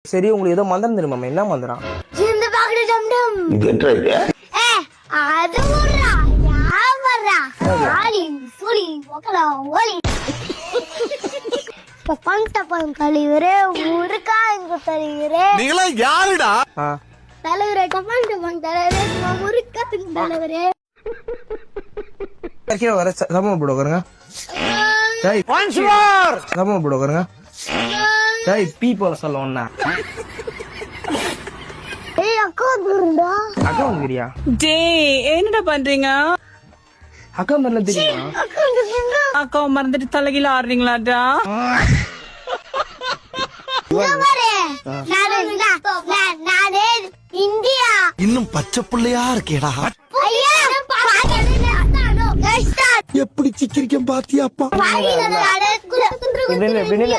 சரி உங்களுக்கு ஏதோ மந்திரம் தெரியுமா? என்ன மந்திரம்? இந்த பாக்கெட் டம் டம். இது என்ன இது? அது ஊர்ரா. யாவரா. ஆலி சூலி ஒக்கலா ஓலி. பங்க் கலிவரே ஊருக்கா இங்க தலைவரே. நீங்களா யாருடா? தலைவரே பங்க் தலைவரே ஊருக்கா இங்க தலைவரே. கீழ வர சமமா போடு உட்காருங்க. டேய் ஒன்ஸ் மோர் சமமா போடு உட்காருங்க. டேய் பீப்பிள் சொல்லணும்னா. ஏய் அக்கா வந்துருடா. அக்கா வந்துறியா? டேய் என்னடா பண்றீங்க? அக்கா மறந்து தெரியுமா? அக்கா வந்துருங்க. அக்கா மறந்துட்டு தலைகீழ ஆடுறீங்களாடா? நானே இந்தியா. இன்னும் பச்சை புள்ளையா இருக்கேடா. ஐயா எப்படி சிக்கிரிக்கம் பாத்தியாப்பா? வினில